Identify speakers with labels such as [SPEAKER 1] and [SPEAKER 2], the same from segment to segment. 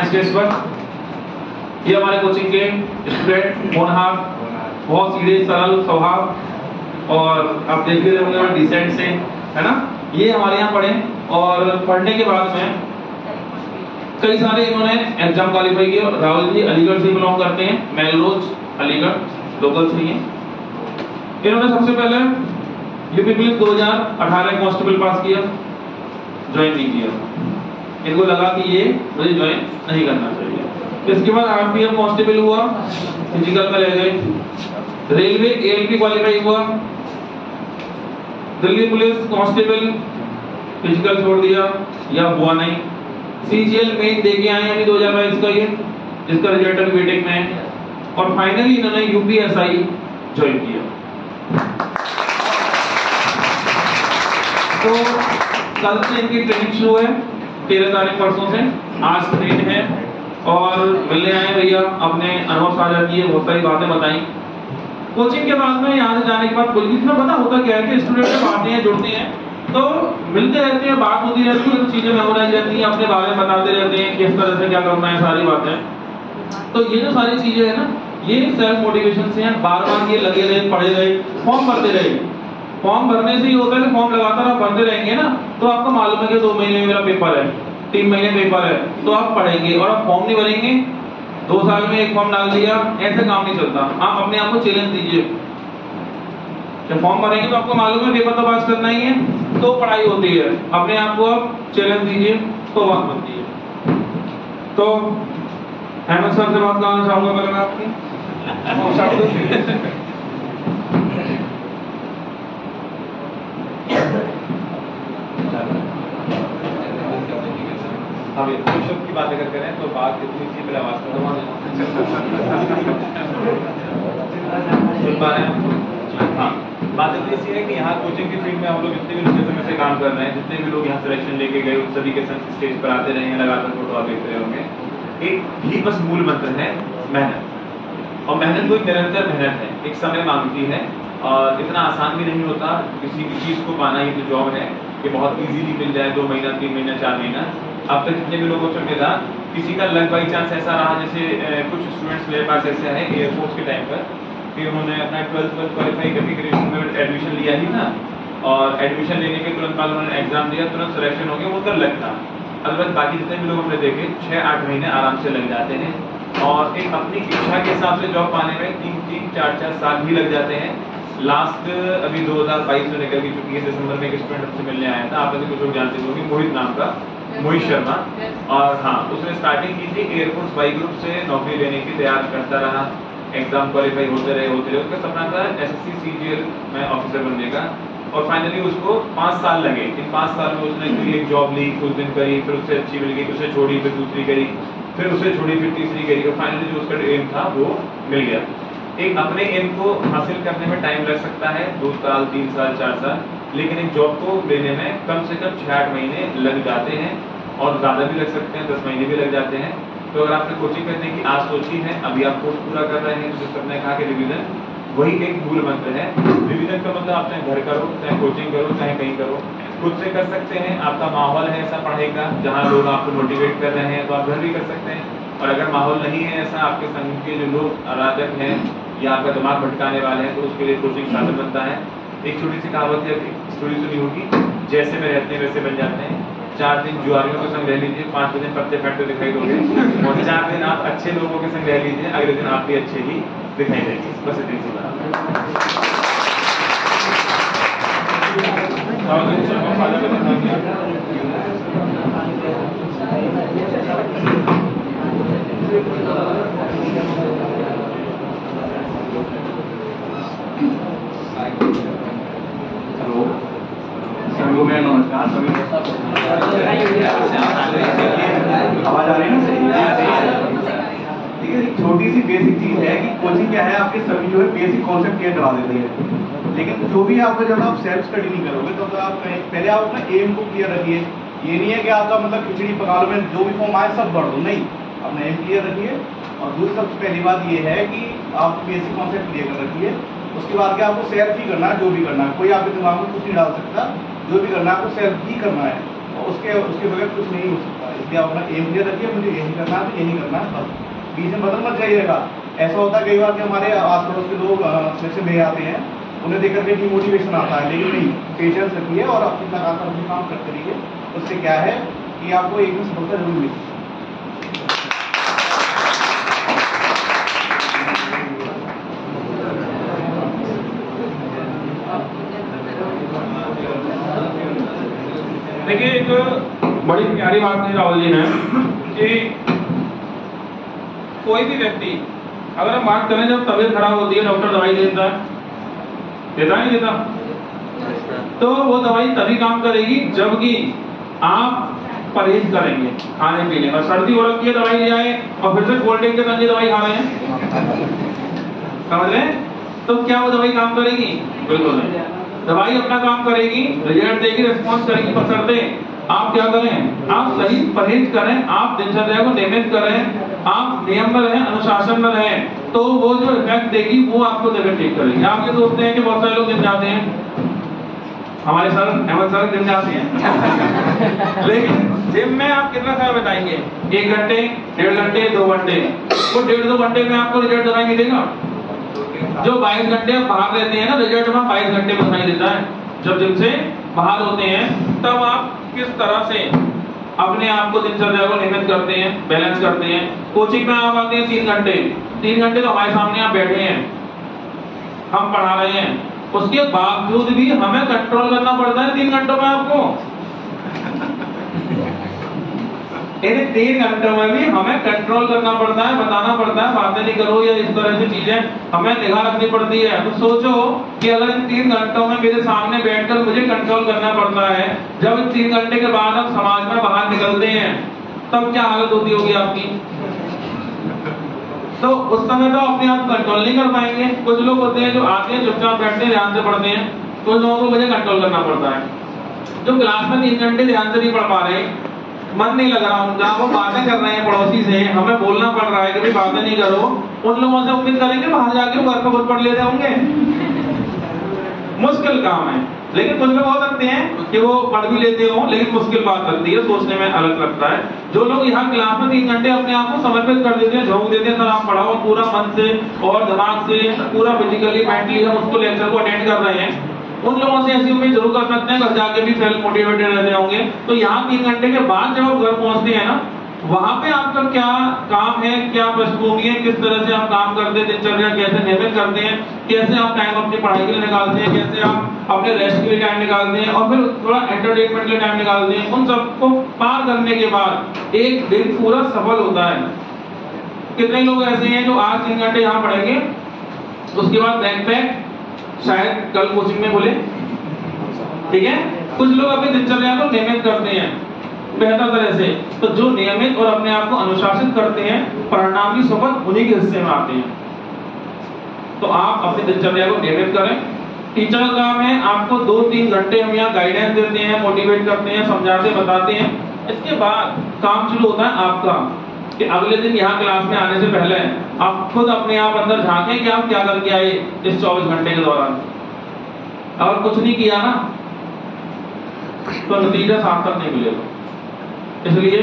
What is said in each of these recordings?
[SPEAKER 1] Stage पर ये हमारे कोचिंग के स्टूडेंट होनहार, बहुत सीधे सरल स्वभाव और आप देख रहे होंगे डिसेंट से, है ना। ये हमारे यहाँ पढ़े और पढ़ने के बाद में कई सारे इन्होंने एग्जाम क्वालिफाई किए। राहुल जी अलीगढ़ से बिलोंग करते हैं, मेलरोज अलीगढ़ लोकल से ही है। इन्होंने सबसे पहले यूपी पुलिस 2018 कांस्टेबल पास किया, ज्वाइन नहीं किया। इनको लगा कि ये मुझे ज्वाइन नहीं करना चाहिए। इसके बाद आरपीएफ कांस्टेबल हुआ, फिजिकल में रह गए। रेलवे एएलपी क्वालिफाई हुआ, दिल्ली पुलिस कांस्टेबल फिजिकल छोड़ दिया या हुआ नहीं। सीजीएल मेन दे के आए अभी 2022 का ये, जिसका रिजल्ट अभी बीटेक में है। और फाइनली इन्होंने यूपीएसआई ज्वाइन किया। तो कल से इनकी ट्रेनिंग शुरू है, 13 तारीख परसों से। आज ट्रेन है और मिलने आए भैया, अपने अनुभव साझा किए, बहुत सारी बातें बताई। कोचिंग के बाद में यहाँ से जाने के बाद पुलिस में पता होता क्या है कि स्टूडेंट जब आते हैं, जुड़ते हैं, तो मिलते रहते हैं, बात होती रहती है, चीजें मेमोराइज रहती हैं, अपने बारे में बताते रहते हैं किस तरह से क्या करना है, सारी बातें। तो ये जो सारी चीजें है ना, ये सेल्फ मोटिवेशन से हैं। बार बार ये लगे रहे, पढ़े रहे, फॉर्म भरते रहे। फॉर्म भरने से ही होता है कि फॉर्म लगातार आप भरते रहेंगे ना, तो आपको मालूम है कि 2 महीने में मेरा पेपर है, 3 महीने पेपर है, तो आप पढ़ेंगे। और आप फॉर्म नहीं भरेंगे, 2 साल में एक फॉर्म डाल दिया, ऐसे काम नहीं चलता। आप अपने आप को चैलेंज दीजिए। जब फॉर्म भरेंगे तो आपको मालूम है पेपर तो पास करना ही है, तो पढ़ाई होती है। अपने आप को आप चैलेंज दीजिए तो बात बनती है। तो अहमद सर से बात करना चाहूंगा पहले मैं आपकी।
[SPEAKER 2] हाँ, पुशअप की बात अगर करें तो बात इतनी सी पहले आवाज सुन पा रहे हैं। हाँ, बात इतनी सी है कि यहाँ कोचिंग की फील्ड में हम लोग जितने भी लंबे समय से काम कर रहे हैं, जितने भी लोग यहाँ सिलेक्शन लेके गए, उन सभी के संग स्टेज पर आते रहे हैं, लगातार फोटो आप देख रहे होंगे। एक ही बस मूल मंत्र है, मेहनत। और मेहनत कोई निरंतर मेहनत है, एक समय मांगती है और इतना आसान भी नहीं होता किसी भी चीज़ को पाना। ये जो जॉब है कि बहुत इजीली मिल जाए, 2 महीना 3 महीना 4 महीना। अब तक जितने भी लोगों से था, किसी का लक बाई चांस ऐसा रहा, जैसे कुछ स्टूडेंट्स मेरे पास ऐसे हैं एयरफोर्स के टाइम पर कि उन्होंने अपना 12th क्वालिफाई करके ग्रेजुएशन में एडमिशन लिया ही था, और एडमिशन लेने के तुरंत बाद उन्होंने एग्जाम दिया, तुरंत सिलेक्शन हो गया, वो उनका लक था। अलबत्त बाकी जितने भी लोग हमने देखे 6-8 महीने आराम से लग जाते हैं, और एक अपनी इच्छा के हिसाब से जॉब पाने में 3-3, 4-4 साल भी लग जाते हैं। लास्ट अभी 2022 में निकल चुकी है, दिसंबर में एक स्टूडेंट से मिलने आया था, आप कुछ लोग जानते होंगे, मोहित नाम का, मोहित शर्मा। और हाँ, उसने स्टार्टिंग की थी एयरफोर्स बाई ग्रुप से नौकरी लेने की, तैयार करता रहा, एग्जाम क्वालिफाई होते रहे। उसका सपना था एसएससी सीजीएल में ऑफिसर बनने का, और फाइनली उसको 5 साल लगे। इन 5 साल में उसने एक जॉब ली, कुछ दिन करी, फिर उससे अच्छी मिल गई, उसे छोड़ी, फिर दूसरी करी, फिर उसे छोड़ी, फिर तीसरी करी, और फाइनली जो उसका एम था वो मिल गया। एक अपने एम को हासिल करने में टाइम लग सकता है, 2 साल, 3 साल, 4 साल, लेकिन एक जॉब को लेने में कम से कम 6-8 महीने लग जाते हैं, और ज़्यादा भी लग सकते हैं, 10 महीने भी लग जाते हैं। तो अगर आपने कोचिंग करने की आज सोची है, अभी आप कोर्स पूरा कर रहे हैं, तो सबने कहा कि रिवीजन वही एक मूल मंत्र है। रिवीजन का मतलब आप चाहे घर करो, चाहे कोचिंग करो, चाहे कहीं करो, खुद से कर सकते हैं। आपका माहौल है ऐसा पढ़ाई का जहाँ लोग आपको मोटिवेट कर रहे हैं, तो आप घर भी कर सकते हैं। और अगर माहौल नहीं है ऐसा, आपके संग के जो लोग अराजक हैं या आपका दिमाग भटकाने वाले हैं, तो उसके लिए कोचिंग साधन बनता है। एक छोटी सी कहावत है, स्टोरी सुनी होगी, जैसे में रहते हैं वैसे बन जाते हैं। 4 दिन जुआरियों के संग रह लीजिए, 5वें दिन पत्ते फैलते दिखाई दोगे, और 4 दिन आप अच्छे लोगों के संग रह लीजिए, अगले दिन आप भी अच्छे ही दिखाई देंगे। बस इतनी सी बात।
[SPEAKER 3] हेलो मैं नमस्कार सभी। आवाज आ रही है ना? सही। ठीक है, एक छोटी सी बेसिक चीज है कि कोचिंग क्या है, आपके सभी जो है बेसिक कॉन्सेप्ट क्लियर करा देती है। लेकिन जो भी आपका जब आप सेल्फ स्टडी नहीं करोगे तो आप पहले आप अपना एम को क्लियर रखिए। ये नहीं है कि आपका मतलब खिचड़ी पका लो, में जो भी फॉर्म आए सब भर दो, नहीं, अपना एम क्लियर रखिए। और दूसरी सबसे पहली बात ये है कि आप बेसिक कॉन्सेप्ट क्लियर कर रखिए। उसके बाद क्या आपको सेल्फ ही करना है, जो भी करना है, कोई आपके दिमाग में कुछ नहीं डाल सकता। जो भी करना है आपको सेल्फ ही करना है। उसके बगैर कुछ नहीं हो सकता। इसलिए आप अपना एम क्लियर रखिए, मुझे यही करना है, यही करना है, बस बीच में बदल मत जाइएगा। ऐसा होता है कई बार कि हमारे आस पड़ोस के लोग सिलेक्शन दे आते हैं, उन्हें देख करके डिमोटिवेशन आता है, लेकिन नहीं, पेशेंस रखिए और अपनी लगातार अपने काम करते रहिए। उससे क्या है कि आपको एक दिन सफलता जरूर मिलेगी।
[SPEAKER 1] देखिए, एक बड़ी प्यारी बात कही राहुल जी ने कि कोई भी व्यक्ति, अगर हम बात करें जब तबीयत खराब होती है, डॉक्टर दवाई देता है, देता नहीं देता, तो वो दवाई तभी काम करेगी जबकि आप परहेज करेंगे खाने पीने का। सर्दी हो रखी है, दवाई ले आए और फिर से कोल्ड ड्रिंक के संग दवाई खा रहे हैं, समझ रहे हैं? तो क्या वो दवाई काम करेगी? बिल्कुल नहीं। दवाई अपना काम करेगी, रिजल्ट देगी, रिस्पॉन्स करेगी, बशर्ते आप क्या करें, आप सही परहेज करें, आप दिनचर्या को नियमित करें, आप नियम में रहें, अनुशासन में रहें, तो वो जो इफेक्ट देगी वो आपको तबियत ठीक करेगी। आप ये सोचते हैं कि बहुत सारे लोग जिम जाते हैं, हमारे सर अहमद सर जिम जाते हैं लेकिन जिम में आप कितना समय बताएंगे? 1 घंटे, 1.5 घंटे, 2 घंटे। वो 1.5-2 घंटे में आपको रिजल्ट दिखाई नहीं देगा। जो 22 घंटे बाहर रहते हैं ना, रिजल्ट में 22 घंटे में दिखाई देता है। जब जिम से बाहर होते हैं तब आप किस तरह से अपने आप को दिनचर्या को नियमित करते हैं, बैलेंस करते हैं। कोचिंग में आप आते हैं 3 घंटे, 3 घंटे तो हमारे सामने आप बैठे हैं, हम पढ़ा रहे हैं, उसके बावजूद भी हमें कंट्रोल करना पड़ता है 3 घंटों में आपको। इन 3 घंटों में भी हमें कंट्रोल करना पड़ता है, बताना पड़ता है, बातें नहीं करो या इस तरह की चीजें हमें निगाह रखनी पड़ती है। तो सोचो कि अगर इन 3 घंटों में मेरे सामने बैठकर मुझे कंट्रोल करना पड़ता है, जब इन 3 घंटे के बाद हम समाज में बाहर निकलते हैं तब क्या हालत होती होगी आपकी? तो उस समय तो अपने आप कंट्रोल नहीं कर पाएंगे। कुछ लोग होते हैं जो आते हैं, चुपचाप बैठते हैं, ध्यान से पढ़ते हैं, कुछ लोगों को मुझे कंट्रोल करना पड़ता है। जो क्लास में 3 घंटे ध्यान से नहीं पढ़ पा रहे, मन नहीं लग रहा उनका, वो बातें कर रहे हैं पड़ोसी से, हमें बोलना पड़ रहा है कि भाई बातें नहीं करो, उन लोगों से उम्मीद करेंगे बाहर जाके वो घर पर खुद पढ़ लेते होंगे? मुश्किल काम है। लेकिन कुछ लोग हो सकते हैं कि वो पढ़ भी लेते हो, लेकिन मुश्किल बात लगती है, सोचने में अलग लगता है। जो लोग यहाँ क्लास में 3 घंटे अपने आप को समर्पित कर देते हैं, झोंक देते हैं, सर आप पढ़ाओ, पूरा मन से और दिमाग से, पूरा फिजिकली मेंटली हम उसको लेक्चर को अटेंड कर रहे हैं, उन लोगों से ऐसी उम्मीद जरूर कर सकते हैं, घर जाके भी सेल्फ मोटिवेटेड रहते होंगे। तो यहाँ 3 घंटे के बाद जब आप घर पहुंचते हैं ना, वहां पे आपका क्या काम है, क्या पृष्ठभूमि है, किस तरह से आप काम करते हैं, दिनचर्या कैसे नियमित करते हैं, कैसे आप टाइम अपनी पढ़ाई के लिए निकालते हैं, कैसे आप अपने रेस्ट के लिए टाइम निकालते हैं और फिर थोड़ा एंटरटेनमेंट के लिए टाइम निकालते हैं, उन सबको पार करने के बाद एक दिन पूरा सफल होता है। कितने लोग ऐसे हैं जो आज 3 घंटे यहाँ पढ़ेंगे, उसके बाद बैक पैक शायद कल कोचिंग में बोले, ठीक है? कुछ लोग अपनी दिनचर्या को नियमित करते हैं बेहतर तरह से। तो जो नियमित और अपने आप को अनुशासित करते हैं, परिणाम भी सफल उन्हीं के हिस्से में आते हैं। तो आप अपनी दिनचर्या को नियमित करें। टीचर का काम है, आपको 2-3 घंटे हम यहाँ गाइडेंस देते हैं, मोटिवेट करते हैं, समझाते बताते हैं। इसके बाद काम शुरू होता है आपका कि अगले दिन यहाँ क्लास में आने से पहले आप खुद अपने आप अंदर झांकें कि आप क्या करके आए इस 24 घंटे के दौरान। अगर कुछ नहीं किया ना तो नतीजा सार्थक नहीं मिलेगा। इसलिए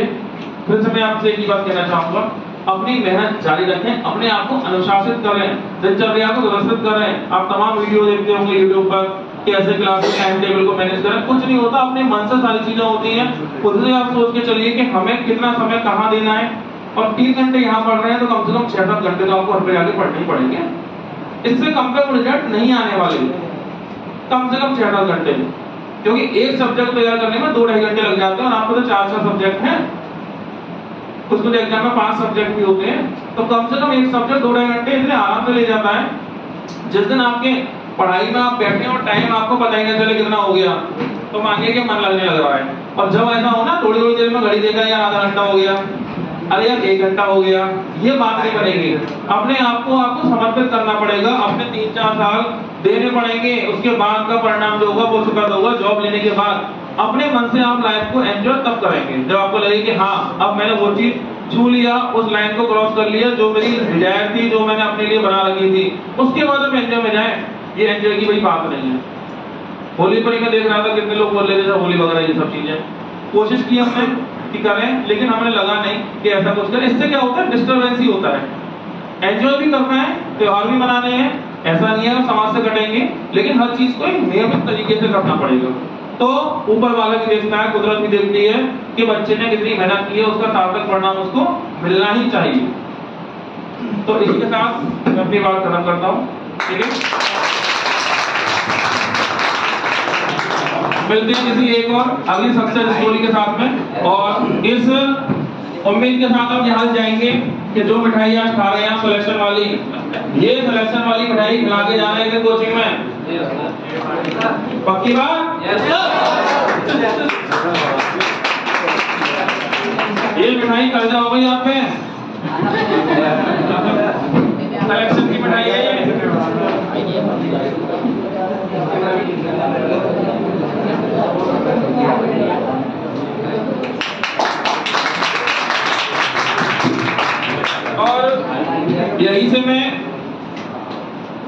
[SPEAKER 1] फिर से मैं आपसे एक ही बात कहना चाहूंगा, अपनी मेहनत जारी रखें, अपने आप को अनुशासित करें, दिनचर्या को व्यवस्थित करें। आप तमाम वीडियो देखते होंगे यूट्यूब पर कि ऐसे क्लास के टाइम टेबल को मैनेज करें। कुछ नहीं होता, अपने मन से सारी चीजें होती हैं। खुद से आप सोच के चलिए कि हमें कितना समय कहाँ देना है, और 3 घंटे यहाँ पढ़ रहे हैं तो कम से कम 6-7 घंटे तो आपको घर पे जाके पढ़ने ही पड़ेंगे। इससे कम पे रिजल्ट नहीं आने वाले, कम से कम 6-7 घंटे, क्योंकि एक सब्जेक्ट तैयार करने में 2-2.5 घंटे लग जाते हैं और आपको तो 4-6 सब्जेक्ट हैं, कुछ कुछ एग्जाम में 5 सब्जेक्ट भी होते हैं, तो कम से कम एक सब्जेक्ट 2-2.5 घंटे इतने आराम से ले जाता है। जिस दिन आपके पढ़ाई में आप बैठे और टाइम आपको पता ही नहीं चले कितना हो गया, तो मानिए कि मन लगने लग रहा है। और जब ऐसा हो ना, थोड़ी थोड़ी देर में घड़ी देखा यार आधा घंटा हो गया, अरे यार 1 घंटा हो गया, ये बात नहीं बनेगी। अपने आप को आपको समर्पित करना पड़ेगा, अपने 3-4 साल देने पड़ेंगे, उसके बाद का परिणाम जो होगा वो सुखद होगा। जॉब लेने के बाद अपने मन से आप लाइफ को एंजॉय तब करेंगे जब आपको लगे कि हाँ अब मैंने वो चीज छू लिया, उस लाइन को क्रॉस कर लिया जो मेरी डिजायर थी, जो मैंने अपने लिए बना रखी थी, उसके बाद आप एंजॉय में जाए। ये एंजॉय की कोई बात नहीं है। होली पर मैं देख रहा था कितने लोग बोल रहे थे होली वगैरह ये सब चीजें, कोशिश की हमने कि करें, लेकिन हमें लगा नहीं कि ऐसा कुछ करें। इससे क्या होता है, डिस्टर्बेंस ही होता है। एंजॉय भी करना है, त्योहार भी मनाने हैं, ऐसा नहीं है हम समाज से कटेंगे, लेकिन हर चीज को एक नियमित तरीके से करना पड़ेगा। तो ऊपर वाला भी देखता है, कुदरत भी देखती है कि बच्चे ने कितनी मेहनत की है, उसका सार्थक परिणाम उसको मिलना ही चाहिए। तो इसी के साथ मैं अपनी बात खत्म करता हूँ, ठीक है। मिलते हैं किसी एक और अगली सक्सेस स्टोरी के साथ में, और इस उम्मीद के साथ हम यहाँ जाएंगे कि जो मिठाई आज खा रहे हैं सिलेक्शन वाली, ये सिलेक्शन वाली मिठाई खिला के जा रहे हैं कोचिंग में, पक्की बात? ये मिठाई कर्जा हो गई आप पे, सिलेक्शन की मिठाई है ये। और यही से मैं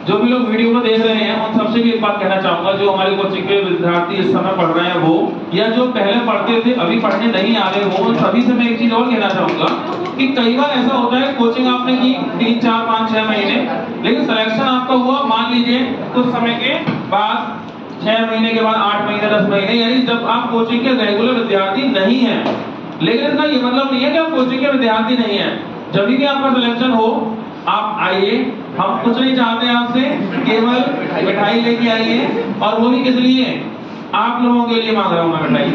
[SPEAKER 1] जो भी लोग वीडियो को देख रहे हैं उन सबसे भी एक बात कहना चाहूंगा, जो हमारे कोचिंग के विद्यार्थी इस समय पढ़ रहे हैं वो, या जो पहले पढ़ते थे अभी पढ़ने नहीं आ रहे हो, उन सभी से मैं एक चीज और कहना चाहूंगा कि कई बार ऐसा होता है कोचिंग आपने की 3, 4, 5, 6 महीने, लेकिन सिलेक्शन आपका हुआ मान लीजिए कुछ समय के बाद, 6 महीने के बाद, 8 महीने, 10 महीने, यानी जब आप कोचिंग के रेगुलर विद्यार्थी नहीं है। लेकिन इसका ये मतलब नहीं है कि आप कोचिंग के विद्यार्थी नहीं है। जब भी आपका सिलेक्शन हो आप आइए, हम कुछ नहीं चाहते आपसे, केवल मिठाई लेके आइए, और वो भी किस लिए? आप लोगों के लिए मांग रहा हूं मैं मिठाई।